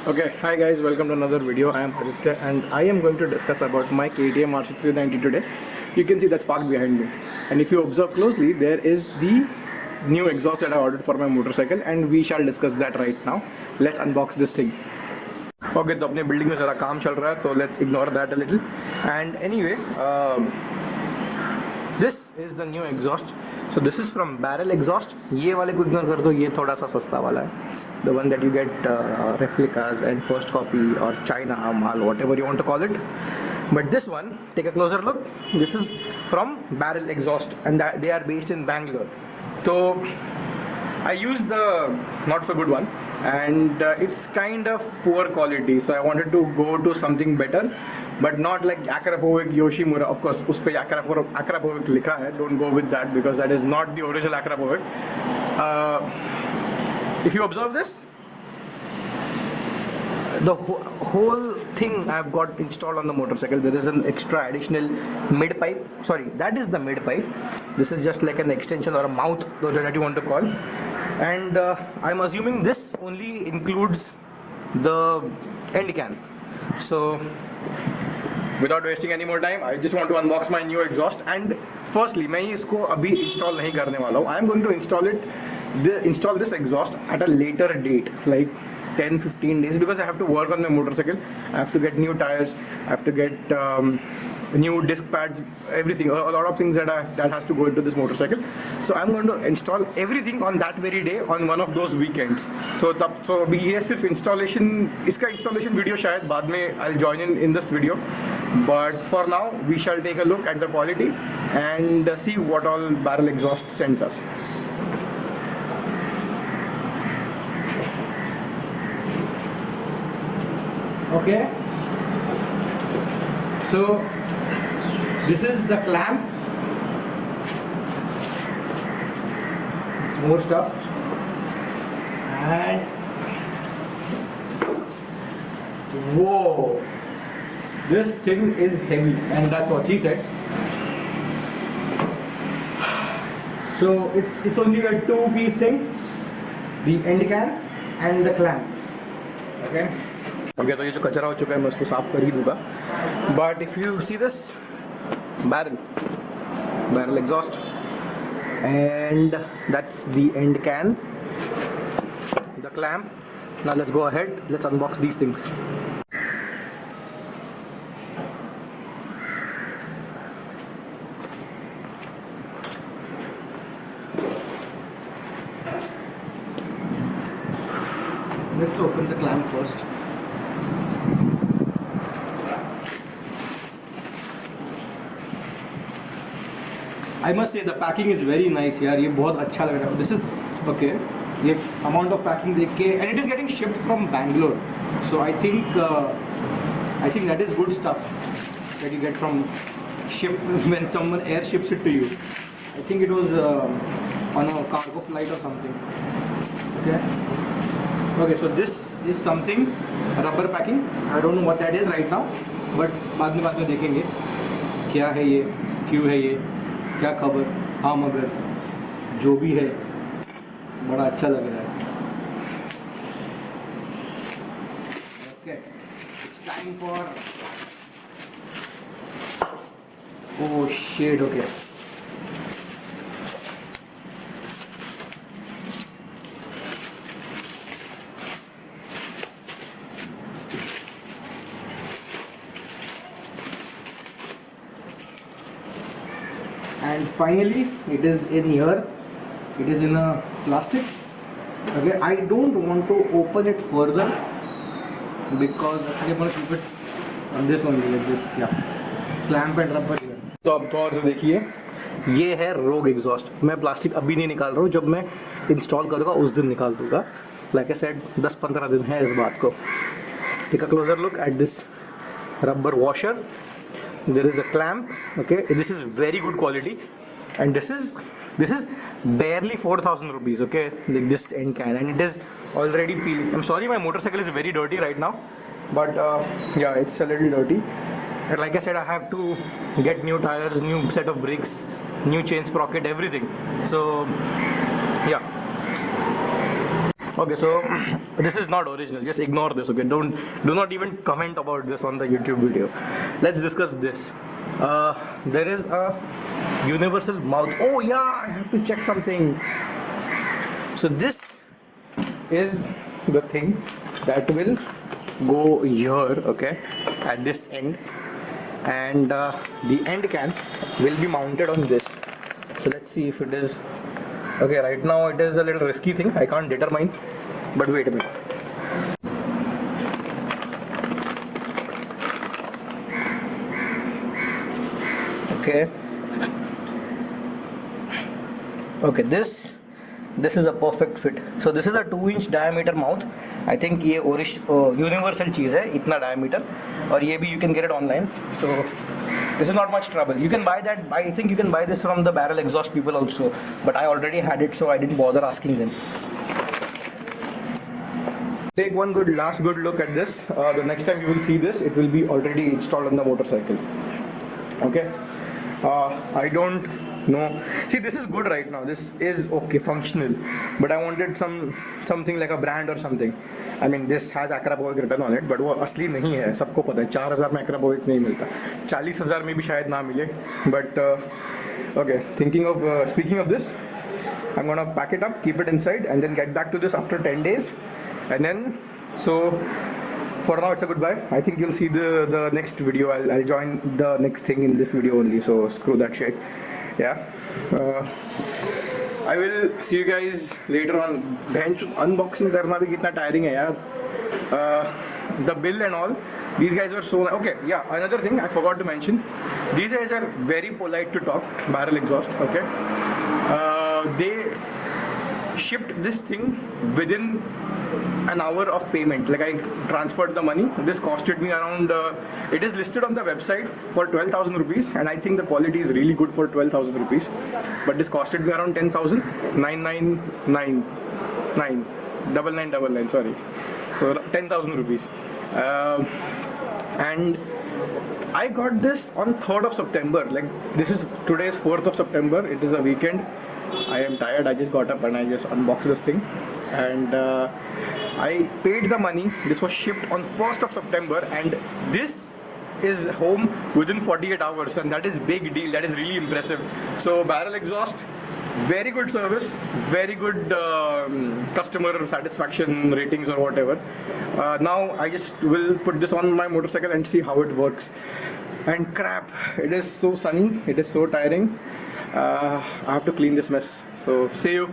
Okay, hi guys, welcome to another video. I am Aditya and I am going to discuss about my KTM RC390 today. You can see that's parked behind me. And if you observe closely, there is the new exhaust that I ordered for my motorcycle and we shall discuss that right now. Let's unbox this thing. Okay, तो अपने building में ज़रा काम चल रहा है तो let's ignore that a little. And anyway, this is the new exhaust. So this is from Barrel Exhaust. ये वाले को ignore कर दो, ये थोड़ा सा सस्ता वाला है. The one that you get replicas and first copy or China Amal, whatever you want to call it. But this one, take a closer look. This is from Barrel Exhaust and they are based in Bangalore. So I used the not so good one and it's kind of poor quality. So I wanted to go to something better, but not like Akrapovic Yoshimura. Of course, uspe Akrapovic likha hai. Don't go with that because that is not the original Akrapovic. If you observe this, the whole thing I've got installed on the motorcycle. There is an extra additional mid pipe. Sorry, that is the mid pipe. This is just like an extension or a mouth that you want to call. And I'm assuming this only includes the end can. So without wasting any more time, I just want to unbox my new exhaust. And firstly, मैं इसको अभी install नहीं करने वाला हूँ. I'm going to install this exhaust at a later date, like 10-15 days, because I have to work on my motorcycle. I have to get new tires, I have to get new disc pads, everything, a lot of things that has to go into this motorcycle. So I'm going to install everything on that very day on one of those weekends. So अभी ये सिर्फ installation, इसका installation video शायद बाद में I'll join in this video. But for now, we shall take a look at the quality and see what all Barrel Exhaust sends us. Okay, so this is the clamp. It's more stuff, and whoa, this thing is heavy, and that's what she said. So it's only a two-piece thing, the end can and the clamp. Okay. Okay, तो ये जो कचरा हो चुका है मैं उसको साफ कर ही दूँगा. But if you see this barrel exhaust, and that's the end can, the clamp. Now let's go ahead. Let's unbox these things. Let's open the clamp first. I must say the packing is very nice यार, ये बहुत अच्छा लग रहा है. This is okay. ये amount of packing देख के, and it is getting shipped from Bangalore. So I think that is good stuff that you get from ship when someone air ships it to you. I think it was on a cargo flight or something. Okay, so this is something rubber packing. I don't know what that is right now, but बाद में देखेंगे क्या है ये, क्यों है ये, क्या खबर. हाँ मगर जो भी है बड़ा अच्छा लग रहा है. Okay, it's time for, oh shit. Okay, and finally it is in here. It is in a plastic. Okay, I don't want to open it further because I'm going to keep it on this only, like this. Yeah, clamp and rubber here. तो अब तो और से देखिए, ये है रोग exhaust. मैं प्लास्टिक अभी नहीं निकाल रहा हूँ, जब मैं इंस्टॉल करूँगा उस दिन निकाल दूँगा. लाइक आई सेड 10-15 दिन है इस बात को. Take a closer look at this rubber washer. There is a clamp. Okay, this is very good quality, and this is barely 4,000 rupees. Okay, like this end can, and it is already peeling. I'm sorry, my motorcycle is very dirty right now, but yeah, it's a little dirty. And like I said, I have to get new tires, new set of brakes, new chain sprocket, everything. So yeah. Okay, so this is not original. Just ignore this. Okay, do not even comment about this on the YouTube video. Let's discuss this. There is a universal mouth. Oh yeah, I have to check something. So this is the thing that will go here. Okay, at this end, and the end can will be mounted on this. So let's see if it is. Okay, right now it is a little risky thing. I can't determine, but wait a minute. Okay. Okay, this is a perfect fit. So this is a 2-inch diameter mouth. I think ये universal चीज़ है इतना diameter और ये भी you can get it online. So this is not much trouble. You can buy that. I think you can buy this from the Barrel Exhaust people also. But I already had it, so I didn't bother asking them. Take one last good look at this. The next time you will see this, it will be already installed on the motorcycle. Okay. I don't know. See, this is good right now. This is okay, functional. But I wanted something like a brand or something. I mean, this has Akrapovic written on it, but वो असली नहीं है. सबको पता है. 4,000 में Akrapovic नहीं मिलता. 40,000 में भी शायद ना मिले. But okay. Speaking of this, I'm gonna pack it up, keep it inside, and then get back to this after 10 days. And then, so for now it's a goodbye. I think you'll see the next video. I'll join the next thing in this video only. So screw that shit. Yeah. I will see you guys later on. Bench unboxing करना भी कितना tiring है यार. The bill and all. These guys were so okay. Yeah. Another thing I forgot to mention. These guys are very polite to talk. Barrel Exhaust. Okay. They shipped this thing within an hour of payment. Like I transferred the money. This costed me around. It is listed on the website for 12,000 rupees, and I think the quality is really good for 12,000 rupees. But this costed me around 10,000. 999. Sorry. So 10,000 rupees. And I got this on 3rd of September. Like today's 4th of September. It is a weekend. I am tired. I just got up and I just unboxed this thing. And I paid the money. This was shipped on 1st of September, and this is home within 48 hours, and that is big deal. That is really impressive. So Barrel Exhaust, very good service, very good customer satisfaction ratings or whatever. Now I just will put this on my motorcycle and see how it works. And crap, it is so sunny, it is so tiring. I have to clean this mess. So see you.